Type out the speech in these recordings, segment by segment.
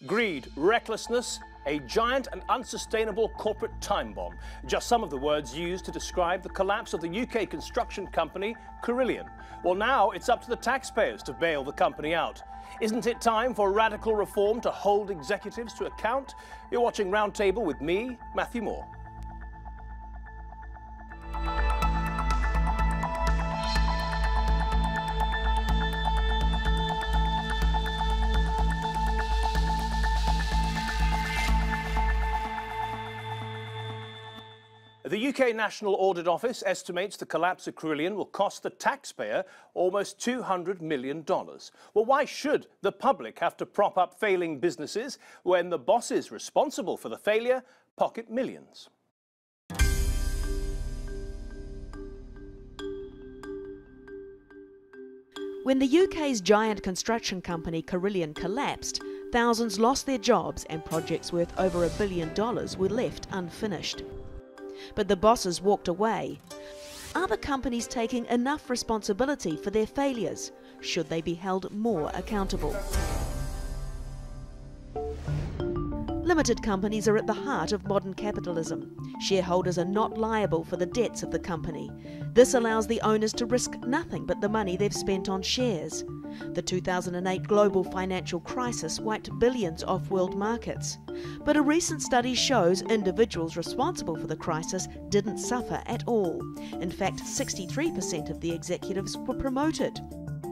Greed, recklessness, a giant and unsustainable corporate time bomb. Just some of the words used to describe the collapse of the UK construction company Carillion. Well, now it's up to the taxpayers to bail the company out. Isn't it time for radical reform to hold executives to account? You're watching Roundtable with me, Matthew Moore. The UK National Audit Office estimates the collapse of Carillion will cost the taxpayer almost $200 million. Well, why should the public have to prop up failing businesses when the bosses responsible for the failure pocket millions? When the UK's giant construction company Carillion collapsed, thousands lost their jobs and projects worth over $1 billion were left unfinished. But the bosses walked away. Are the companies taking enough responsibility for their failures? Should they be held more accountable? Limited companies are at the heart of modern capitalism. Shareholders are not liable for the debts of the company. This allows the owners to risk nothing but the money they've spent on shares. The 2008 global financial crisis wiped billions off world markets. But a recent study shows individuals responsible for the crisis didn't suffer at all. In fact, 63% of the executives were promoted.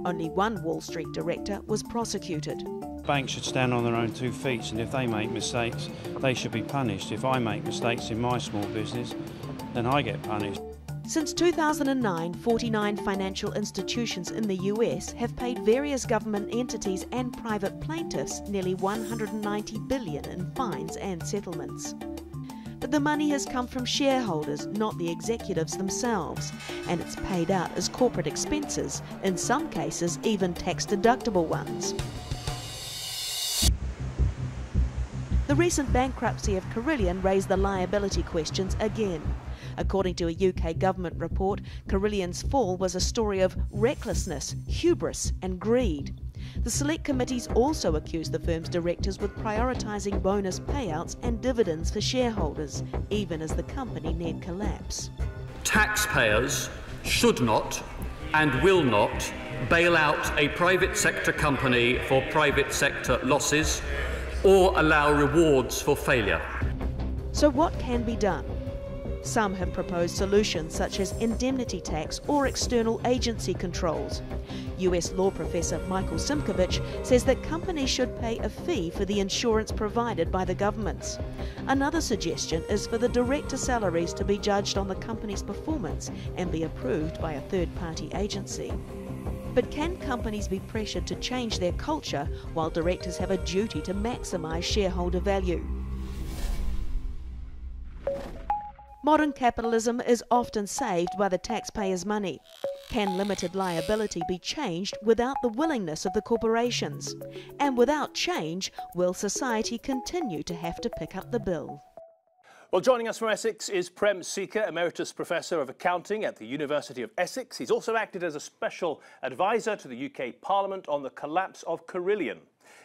Only one Wall Street director was prosecuted. Banks should stand on their own 2 feet, and if they make mistakes, they should be punished. If I make mistakes in my small business, then I get punished. Since 2009, 49 financial institutions in the US have paid various government entities and private plaintiffs nearly $190 billion in fines and settlements. But the money has come from shareholders, not the executives themselves, and it's paid out as corporate expenses, in some cases even tax-deductible ones. The recent bankruptcy of Carillion raised the liability questions again. According to a UK government report, Carillion's fall was a story of recklessness, hubris and greed. The select committees also accused the firm's directors with prioritising bonus payouts and dividends for shareholders, even as the company neared collapse. Taxpayers should not and will not bail out a private sector company for private sector losses or allow rewards for failure. So what can be done? Some have proposed solutions such as indemnity tax or external agency controls. US law professor Michael Simkovich says that companies should pay a fee for the insurance provided by the governments. Another suggestion is for the director salaries to be judged on the company's performance and be approved by a third-party agency. But can companies be pressured to change their culture while directors have a duty to maximise shareholder value? Modern capitalism is often saved by the taxpayers' money. Can limited liability be changed without the willingness of the corporations? And without change, will society continue to have to pick up the bill? Well, joining us from Essex is Prem Sikka, Emeritus Professor of Accounting at the University of Essex. He's also acted as a special advisor to the UK Parliament on the collapse of Carillion.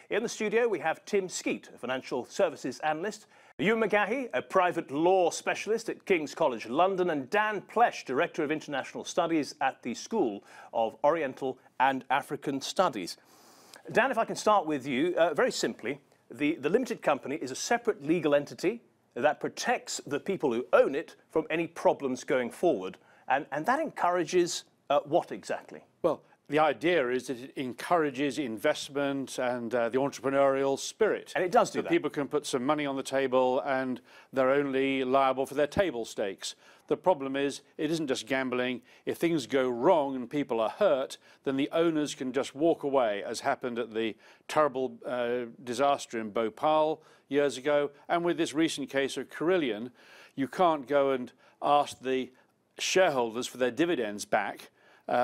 In the studio, we have Tim Skeet, a financial services analyst, Ewan McGaughey, a private law specialist at King's College London, and Dan Plesch, Director of International Studies at the School of Oriental and African Studies. Dan, if I can start with you, very simply, the limited company is a separate legal entity that protects the people who own it from any problems going forward. And that encourages what exactly? Well, the idea is that it encourages investment and the entrepreneurial spirit. And it does do that. People can put some money on the table and they're only liable for their table stakes. The problem is it isn't just gambling. If things go wrong and people are hurt, then the owners can just walk away, as happened at the terrible disaster in Bhopal years ago. And with this recent case of Carillion, you can't go and ask the shareholders for their dividends back,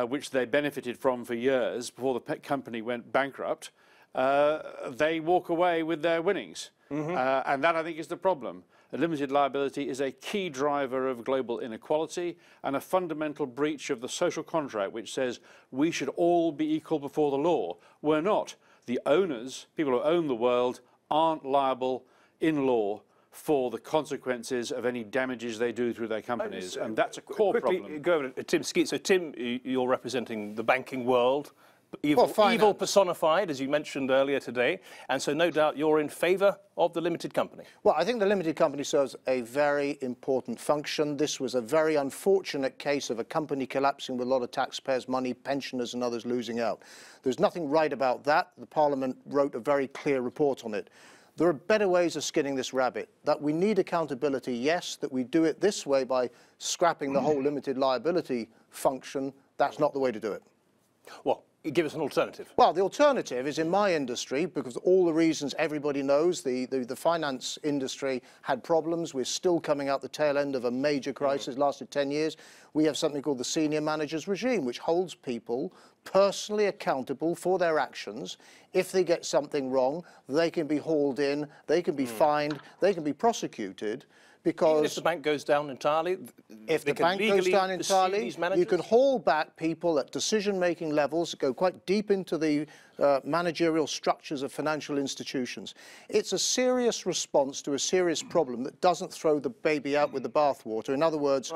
which they benefited from for years before the company went bankrupt. They walk away with their winnings. And that, I think, is the problem. A limited liability is a key driver of global inequality and a fundamental breach of the social contract, which says we should all be equal before the law. We're not. The owners, people who own the world, aren't liable in law for the consequences of any damages they do through their companies, and that's a core problem. Go over to Tim Skeet. So, Tim, you're representing the banking world, evil personified, as you mentioned earlier today, and so no doubt you're in favour of the limited company. Well, I think the limited company serves a very important function. This was a very unfortunate case of a company collapsing with a lot of taxpayers' money, pensioners and others losing out. There's nothing right about that. The Parliament wrote a very clear report on it. There are better ways of skinning this rabbit. That we need accountability, yes. That we do it this way by scrapping the whole limited liability function, that's not the way to do it. Well, give us an alternative. Well, the alternative is in my industry, because all the reasons everybody knows, the finance industry had problems. We're still coming out the tail end of a major crisis, lasted 10 years. We have something called the senior managers regime, which holds people personally accountable for their actions. If they get something wrong, they can be hauled in, they can be fined, they can be prosecuted. Because even if the bank goes down entirely, if the bank goes down entirely, you can haul back people at decision-making levels, go quite deep into the managerial structures of financial institutions. It's a serious response to a serious problem that doesn't throw the baby out with the bathwater. In other words,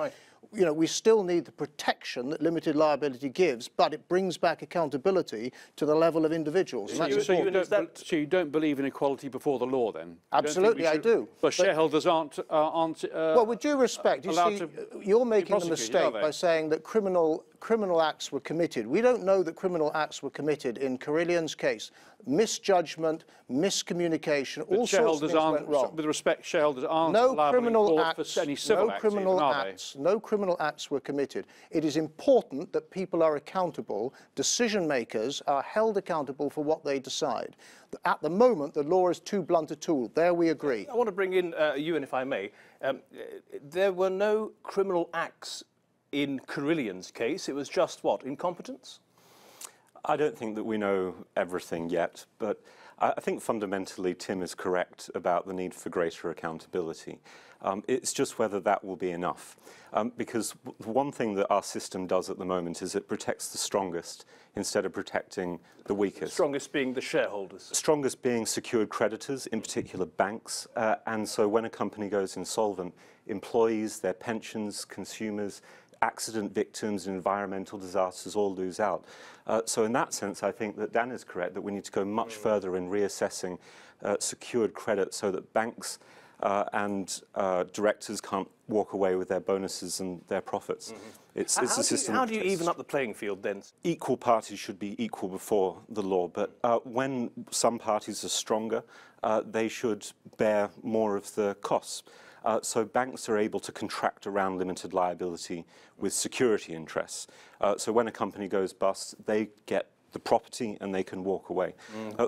you know, we still need the protection that limited liability gives, but it brings back accountability to the level of individuals. So you don't believe in equality before the law, then? Absolutely, I do. But shareholders aren't well, with due respect, you see, you're making a mistake by saying that criminal acts were committed. We don't know that criminal acts were committed in Carillion's case. Misjudgment, miscommunication, all sorts of things went wrong. With respect, shareholders aren't liable for any civil acts. No criminal acts were committed. It is important that people are accountable. Decision makers are held accountable for what they decide. At the moment, the law is too blunt a tool. There we agree. I want to bring in Ewan, if I may. There were no criminal acts in Carillion's case. It was just what, incompetence? I don't think that we know everything yet, but I think fundamentally Tim is correct about the need for greater accountability. It's just whether that will be enough. Because one thing that our system does at the moment is it protects the strongest instead of protecting the weakest. The strongest being the shareholders. Strongest being secured creditors, in particular banks. And so when a company goes insolvent, employees, their pensions, consumers, accident victims and environmental disasters all lose out. So in that sense, I think that Dan is correct that we need to go much further in reassessing secured credit so that banks and directors can't walk away with their bonuses and their profits. It's a system. How do you even up the playing field then? Equal parties should be equal before the law, but when some parties are stronger, they should bear more of the costs. So banks are able to contract around limited liability with security interests. So when a company goes bust, they get the property and they can walk away.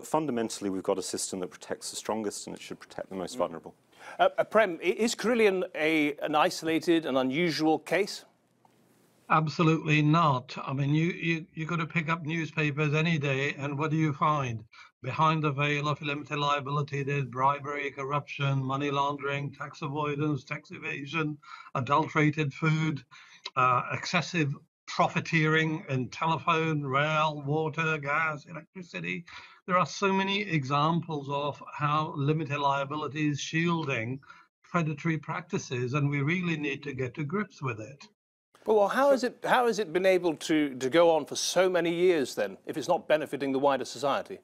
Fundamentally, we've got a system that protects the strongest and it should protect the most vulnerable. Prem, is Carillion an isolated and unusual case? Absolutely not. I mean, you got to pick up newspapers any day, and what do you find? Behind the veil of limited liability, there's bribery, corruption, money laundering, tax avoidance, tax evasion, adulterated food, excessive profiteering in telephone, rail, water, gas, electricity. There are so many examples of how limited liability is shielding predatory practices, and we really need to get to grips with it. Well, how has it been able to go on for so many years then, if it's not benefiting the wider society?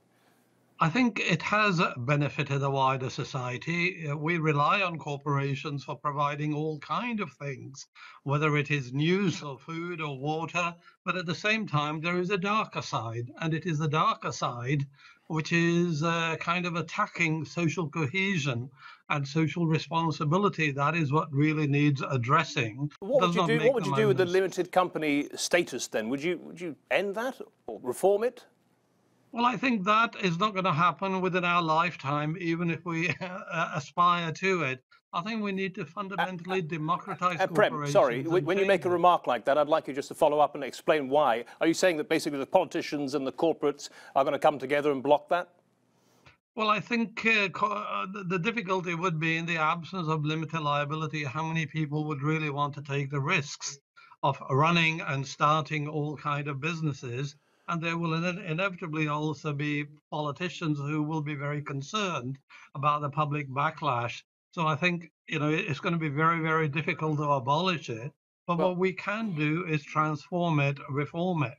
I think it has benefited the wider society. We rely on corporations for providing all kinds of things, whether it is news or food or water, but at the same time there is a darker side, and it is the darker side which is kind of attacking social cohesion and social responsibility. That is what really needs addressing. What would you do with the limited company status then? Would you end that or reform it? Well, I think that is not going to happen within our lifetime, even if we aspire to it. I think we need to fundamentally democratize corporations. Prem, sorry, when you make a remark like that, I'd like you just to follow up and explain why. Are you saying that basically the politicians and the corporates are going to come together and block that? Well, I think the difficulty would be in the absence of limited liability, how many people would really want to take the risks of running and starting all kinds of businesses and there will inevitably also be politicians who will be very concerned about the public backlash. So I think, you know, it's going to be very, very difficult to abolish it. But what we can do is transform it, reform it.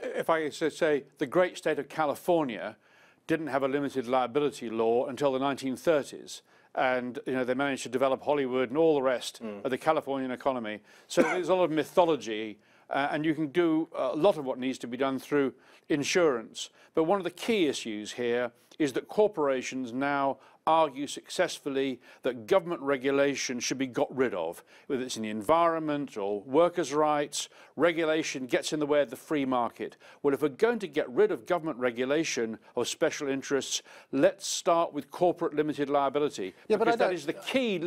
If I say the great state of California didn't have a limited liability law until the 1930s. And you know, they managed to develop Hollywood and all the rest of the Californian economy. So there's a lot of mythology, and you can do a lot of what needs to be done through insurance. But one of the key issues here is that corporations now argue successfully that government regulation should be got rid of, whether it's in the environment or workers' rights. Regulation gets in the way of the free market. Well, if we're going to get rid of government regulation of special interests, let's start with corporate limited liability, because that is the key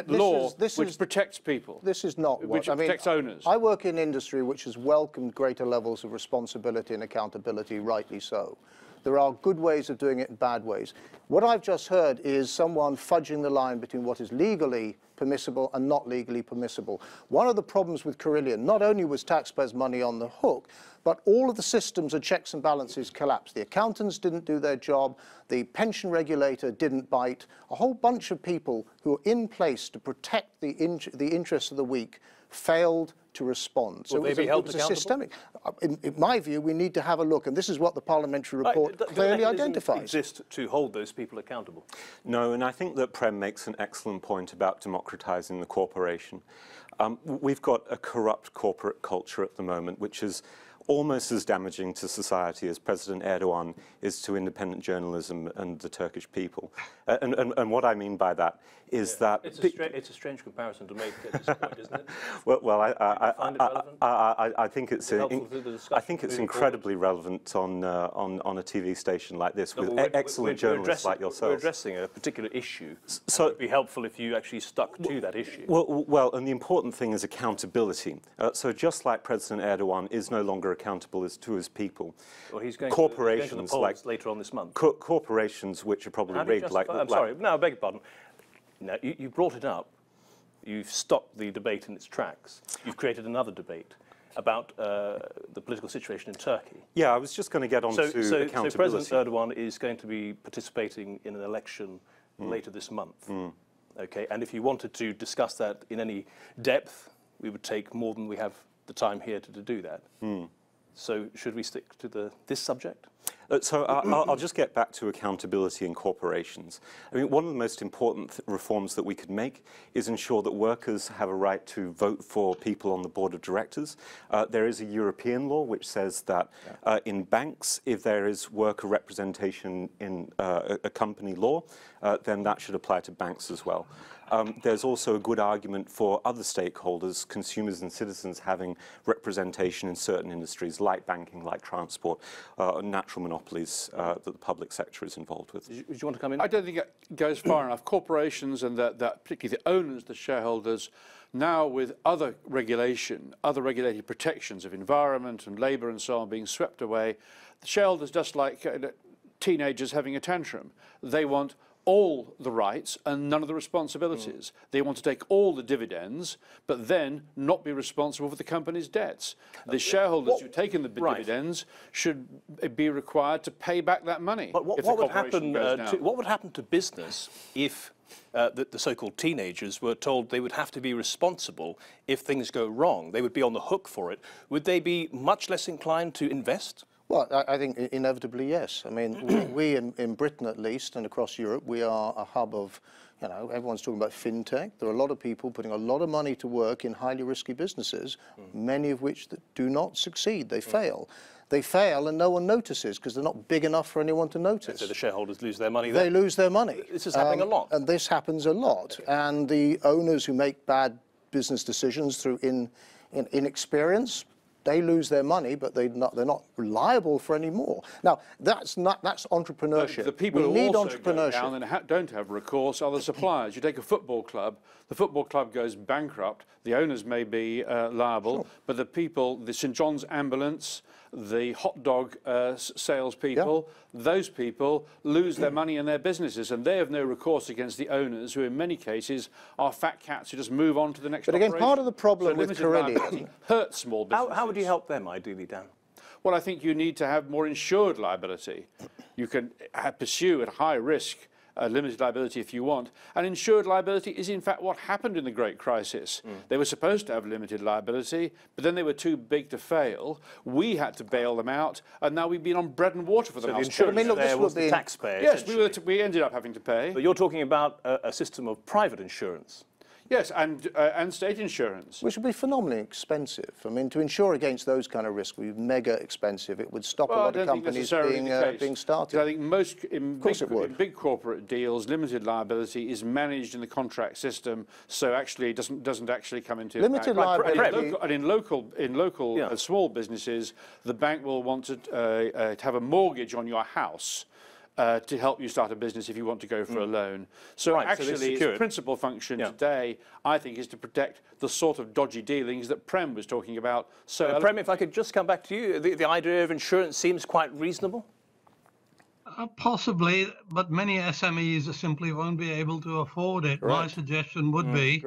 law which protects people. This is not what which protects owners. I work in industry which has welcomed greater levels of responsibility and accountability, rightly so. There are good ways of doing it and bad ways. What I've just heard is someone fudging the line between what is legally permissible and not legally permissible. One of the problems with Carillion, not only was taxpayers' money on the hook, but all of the systems of checks and balances collapsed. The accountants didn't do their job, the pension regulator didn't bite, a whole bunch of people who were in place to protect the interests of the weak failed to respond. So it was a systemic. In my view, we need to have a look, and this is what the parliamentary report clearly identifies. Exist to hold those people accountable? No, and I think that Prem makes an excellent point about democratising the corporation. We've got a corrupt corporate culture at the moment, which is almost as damaging to society as President Erdogan is to independent journalism and the Turkish people. And what I mean by that is that... It's a strange comparison to make at this point, isn't it? Well, I think it's incredibly relevant on a TV station like this with excellent journalists like yourselves. We're addressing a particular issue. So it would be helpful if you actually stuck to that issue. Well, and the important thing is accountability. So just like President Erdogan is no longer accountable to his people, well, he's going corporations to the polls later on this month. Corporations which are probably rigged, I'm sorry, no, I beg your pardon. Now, you brought it up. You've stopped the debate in its tracks. You've created another debate about the political situation in Turkey. Yeah, I was just going to get on to accountability. So President Erdogan is going to be participating in an election later this month. Okay, and if you wanted to discuss that in any depth, we would take more than we have the time here to do that. So should we stick to this subject? So I'll just get back to accountability in corporations. I mean, one of the most important reforms that we could make is ensure that workers have a right to vote for people on the board of directors. There is a European law which says that in banks, if there is worker representation in a company law, then that should apply to banks as well. There's also a good argument for other stakeholders, consumers and citizens, having representation in certain industries like banking, like transport, natural monopolies that the public sector is involved with. Did you want to come in? I don't think it goes far enough. Corporations and particularly the owners, the shareholders, now with other regulation, other regulated protections of environment and labour and so on being swept away, the shareholders, just like teenagers having a tantrum, they want all the rights and none of the responsibilities. They want to take all the dividends, but then not be responsible for the company's debts. The shareholders who've taken the dividends should be required to pay back that money. But what would happen to business if the so-called teenagers were told they would have to be responsible if things go wrong? They would be on the hook for it. Would they be much less inclined to invest? Well, I think inevitably, yes. I mean, we in Britain at least, and across Europe, we are a hub of, you know, everyone's talking about fintech. There are a lot of people putting a lot of money to work in highly risky businesses, many of which that do not succeed. They fail. They fail and no one notices because they're not big enough for anyone to notice. And so the shareholders lose their money. They lose their money. This is happening a lot. And this happens a lot. Okay. And the owners who make bad business decisions through inexperience, they lose their money, but they're not liable for any more. Now, that's entrepreneurship. But the people who also go down and don't have recourse are the suppliers. You take a football club, the football club goes bankrupt, the owners may be liable, but the people, the St John's Ambulance, the hot dog salespeople, those people lose their money and their businesses, and they have no recourse against the owners, who in many cases are fat cats who just move on to the next But again, part of the problem with Carillion hurts small businesses. How would you help them, ideally, Dan? Well, I think you need to have more insured liability. You can pursue at high risk limited liability if you want. And insured liability is in fact what happened in the Great Crisis. They were supposed to have limited liability, but then they were too big to fail. We had to bail them out, and now we've been on bread and water for the last 10 years. There was the taxpayer. Yes, we ended up having to pay. But you're talking about a system of private insurance. Yes, and state insurance. Which would be phenomenally expensive. I mean, to insure against those kind of risks would be mega expensive. It would stop a lot of companies being started. I think in big corporate deals, limited liability is managed in the contract system, so actually it doesn't actually come into limited liability. And in local small businesses, the bank will want to have a mortgage on your house to help you start a business if you want to go for a loan. So actually, its principal function today, I think, is to protect the sort of dodgy dealings that Prem was talking about. So, Prem, if I could just come back to you, the idea of insurance seems quite reasonable? Possibly, but many SMEs simply won't be able to afford it. Right. My suggestion would be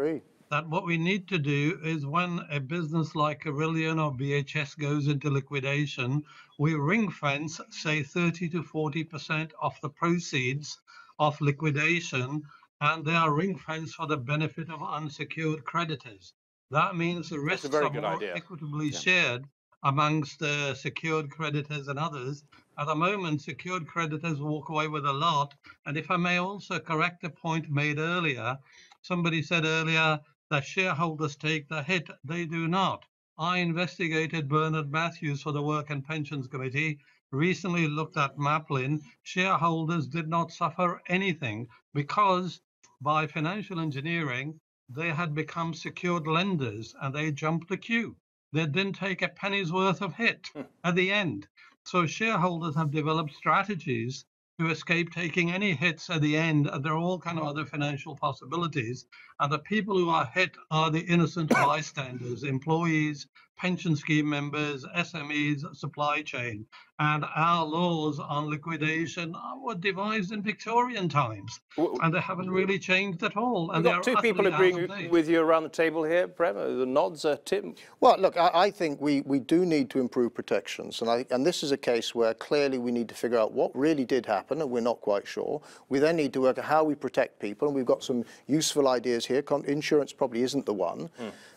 that what we need to do is, when a business like Carillion or BHS goes into liquidation, we ring fence, say 30 to 40% of the proceeds of liquidation, and they are ring fenced for the benefit of unsecured creditors. That means the risks are more equitably shared amongst the secured creditors and others. At the moment, secured creditors walk away with a lot. And if I may also correct a point made earlier, somebody said earlier that shareholders take the hit. They do not. I investigated Bernard Matthews for the Work and Pensions Committee, recently looked at Maplin. Shareholders did not suffer anything because by financial engineering, they had become secured lenders and they jumped the queue. They didn't take a penny's worth of hit at the end. So shareholders have developed strategies to escape taking any hits at the end. There are all kind of other financial possibilities. And the people who are hit are the innocent bystanders, employees, pension scheme members, SMEs, supply chain. And our laws on liquidation were devised in Victorian times, and they haven't really changed at all. And there are two people agreeing with you around the table here, Prem. The nods, Tim. Well, look, I think we do need to improve protections, and this is a case where clearly we need to figure out what really did happen, and we're not quite sure. We then need to work out how we protect people, and we've got some useful ideas here. Insurance probably isn't the one.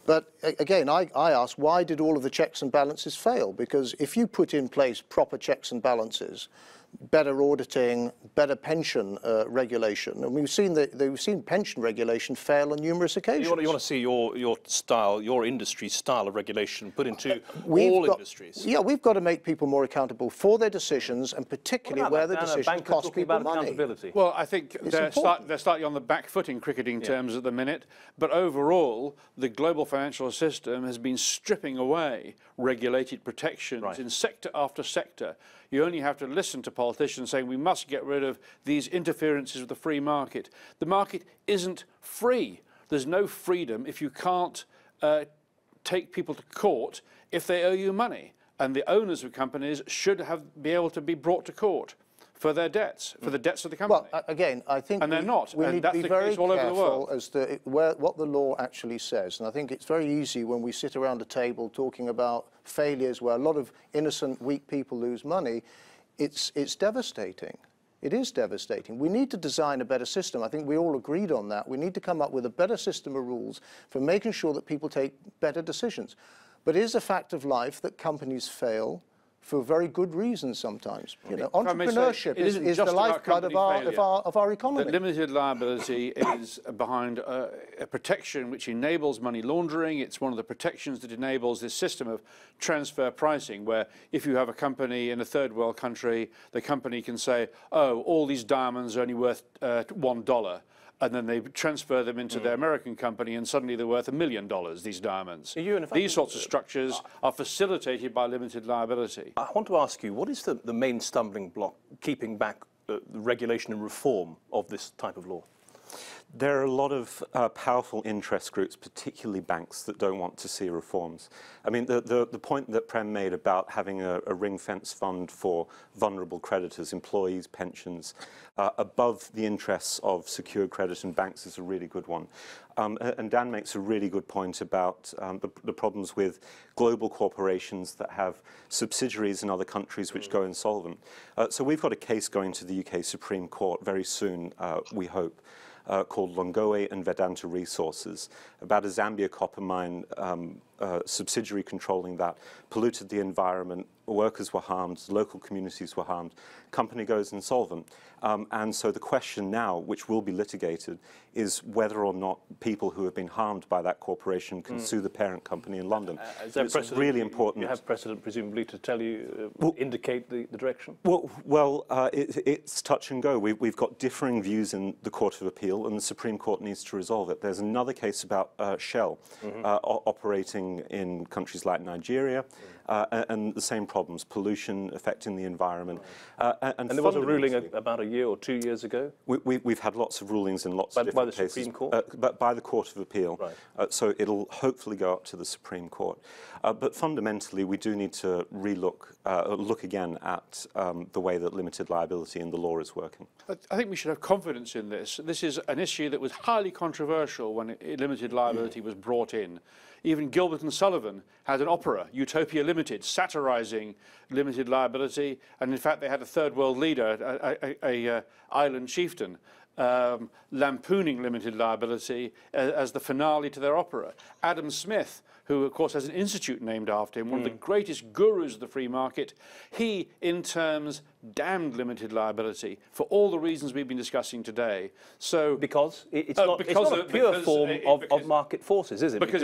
But again, I ask, why did all of the checks and balances fail? Because if you put in place proper checks and balances, better auditing, better pension regulation, and we've seen pension regulation fail on numerous occasions. You want to see your industry's style of regulation put into all industries. Yeah, we've got to make people more accountable for their decisions, and particularly where the decisions cost people money. Well, I think they're slightly on the back foot in cricketing terms at the minute, but overall, the global financial system has been stripping away regulated protections in sector after sector. You only have to listen to politicians saying we must get rid of these interferences with the free market. The market isn't free. There's no freedom if you can't take people to court if they owe you money. And the owners of companies should be able to be brought to court for their debts, for the debts of the company. Well, again, I think they're not. We need to be very careful as to what the law actually says. And I think it's very easy when we sit around a table talking about failures where a lot of innocent, weak people lose money. It's devastating. It is devastating. We need to design a better system. I think we all agreed on that. We need to come up with a better system of rules for making sure that people take better decisions. But it is a fact of life that companies fail for very good reasons sometimes. You know, entrepreneurship is the lifeblood of our economy. But limited liability is behind a protection which enables money laundering. It's one of the protections that enables this system of transfer pricing, where if you have a company in a third world country, the company can say, oh, all these diamonds are only worth $1. And then they transfer them into their American company, and suddenly they're worth $1 million, these diamonds. These sorts of structures are facilitated by limited liability. I want to ask you, what is the main stumbling block keeping back the regulation and reform of this type of law? There are a lot of powerful interest groups, particularly banks, that don't want to see reforms. I mean, the point that Prem made about having a ring-fence fund for vulnerable creditors, employees, pensions, above the interests of secured credit and banks is a really good one. And Dan makes a really good point about the problems with global corporations that have subsidiaries in other countries which go insolvent. So we've got a case going to the UK Supreme Court very soon, we hope, called Longoe and Vedanta Resources, about a Zambia copper mine subsidiary controlling that, polluted the environment, workers were harmed, local communities were harmed, company goes insolvent. And so the question now, which will be litigated, is whether or not people who have been harmed by that corporation can sue the parent company in London. It's really important. You have precedent, presumably, to tell you, indicate the direction? It's touch and go. We've got differing views in the Court of Appeal, and the Supreme Court needs to resolve it. There's another case about Shell operating in countries like Nigeria, and the same problems, pollution affecting the environment. And there was a ruling about a year or 2 years ago? We've had lots of rulings in lots of different cases. By the Supreme Court? But by the Court of Appeal. Right. So it'll hopefully go up to the Supreme Court. But fundamentally, we do need to look again at the way that limited liability in the law is working. I think we should have confidence in this. This is an issue that was highly controversial when limited liability was brought in. Even Gilbert and Sullivan had an opera, Utopia Limited, satirising limited liability, and in fact they had a third world leader, a island chieftain, lampooning limited liability as the finale to their opera. Adam Smith, who of course has an institute named after him, one of the greatest gurus of the free market, he in terms damned limited liability for all the reasons we've been discussing today. So because it's not a pure form of market forces, is it? Because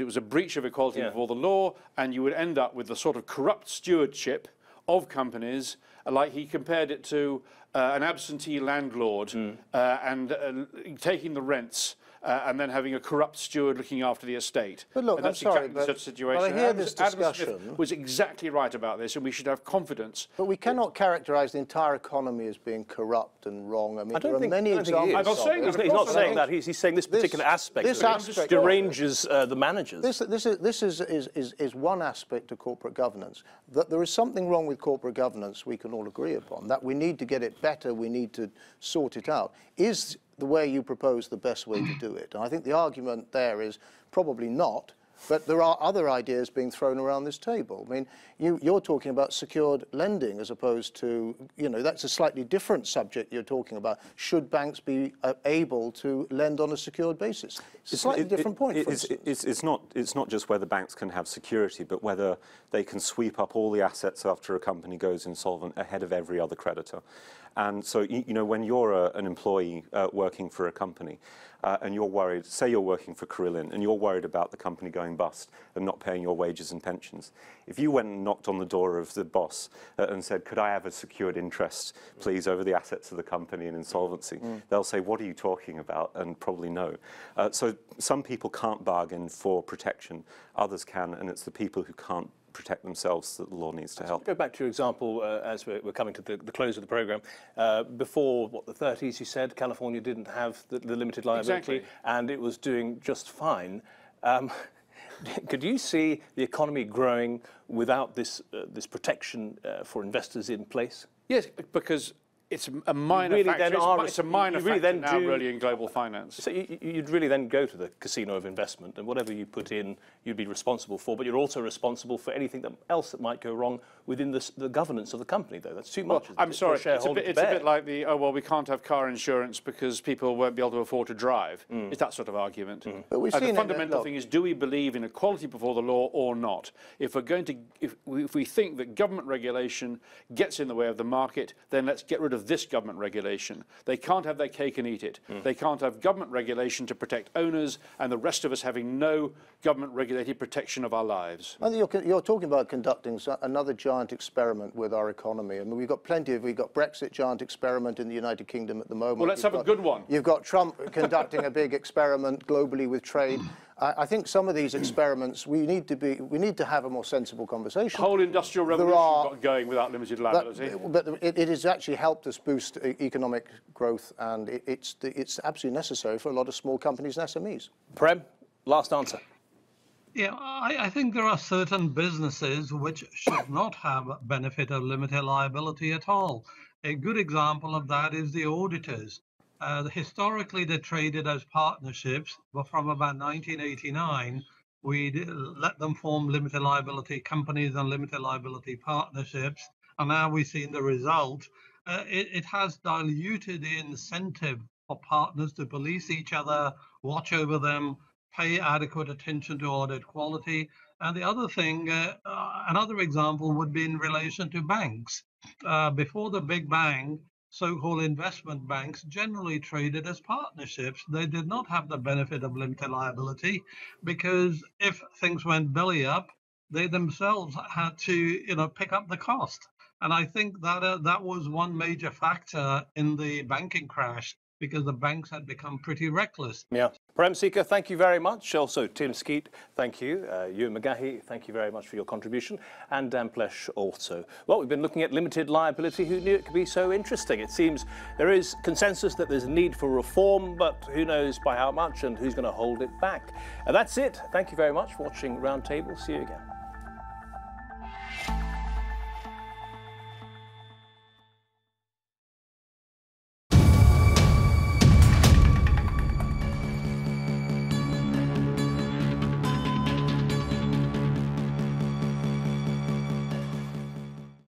it was a breach of equality before the law, and you would end up with the sort of corrupt stewardship of companies, like he compared it to an absentee landlord and taking the rents and then having a corrupt steward looking after the estate. But look, and that's I'm sorry, exactly the situation. but I hear this discussion. Adam Smith was exactly right about this, and we should have confidence. But we cannot characterise the entire economy as being corrupt and wrong. I mean, there are many examples. I'm not saying he's not saying that. He's saying this particular aspect deranges the managers. This is one aspect of corporate governance. That there is something wrong with corporate governance we can all agree upon. That we need to get it better, we need to sort it out. Is the way you propose the best way to do it? And I think the argument there is probably not, but there are other ideas being thrown around this table. I mean, you're talking about secured lending as opposed to, that's a slightly different subject you're talking about. Should banks be able to lend on a secured basis? It's a slightly different point. It's not just whether banks can have security, but whether they can sweep up all the assets after a company goes insolvent ahead of every other creditor. And so, when you're an employee working for a company and you're worried, say you're working for Carillion, and you're worried about the company going bust and not paying your wages and pensions, if you went and knocked on the door of the boss and said, could I have a secured interest, please, over the assets of the company in insolvency, they'll say, what are you talking about? And probably no. So some people can't bargain for protection, others can, and it's the people who can't protect themselves that the law needs to help. Go back to your example as we're coming to the close of the programme. Before, the 30s, you said, California didn't have the limited liability, and it was doing just fine. Could you see the economy growing without this protection for investors in place? Yes, because it's a minor factor. It's a minor factor now, really, in global finance. So you'd really then go to the casino of investment, and whatever you put in, you'd be responsible for, but you're also responsible for anything else that might go wrong within the governance of the company, though. That's too much. Well, I'm sorry, it's a bit like we can't have car insurance because people won't be able to afford to drive. It's that sort of argument. But we've the fundamental thing is, do we believe in equality before the law or not? If we think that government regulation gets in the way of the market, then let's get rid of this government regulation. They can't have their cake and eat it. They can't have government regulation to protect owners and the rest of us having no government regulated protection of our lives. I think you're talking about conducting another giant experiment with our economy. I mean, we've got Brexit giant experiment in the United Kingdom at the moment. Well, let's have a good one. You've got Trump conducting a big experiment globally with trade. I think some of these experiments, we need to have a more sensible conversation. The whole industrial revolution got going without limited liability. But it has actually helped us boost economic growth, and it's absolutely necessary for a lot of small companies and SMEs. Prem, last answer. Yeah, I think there are certain businesses which should not have benefit of limited liability at all. A good example of that is the auditors. Historically, they traded as partnerships, but from about 1989, we let them form limited liability companies and limited liability partnerships. And now we've seen the result. It has diluted the incentive for partners to police each other, watch over them, pay adequate attention to audit quality. And the other thing, another example would be in relation to banks. Before the Big Bang, so-called investment banks generally traded as partnerships. They did not have the benefit of limited liability because if things went belly up, they themselves had to, pick up the cost. And I think that that was one major factor in the banking crash, because the banks had become pretty reckless. Yeah. Prem Sikka, thank you very much. Also, Tim Skeet, thank you. Ewan McGaughey, thank you very much for your contribution. And Dan Plesch also. Well, we've been looking at limited liability. Who knew it could be so interesting? It seems there is consensus that there's a need for reform, but who knows by how much and who's going to hold it back. And that's it. Thank you very much for watching Roundtable. See you again.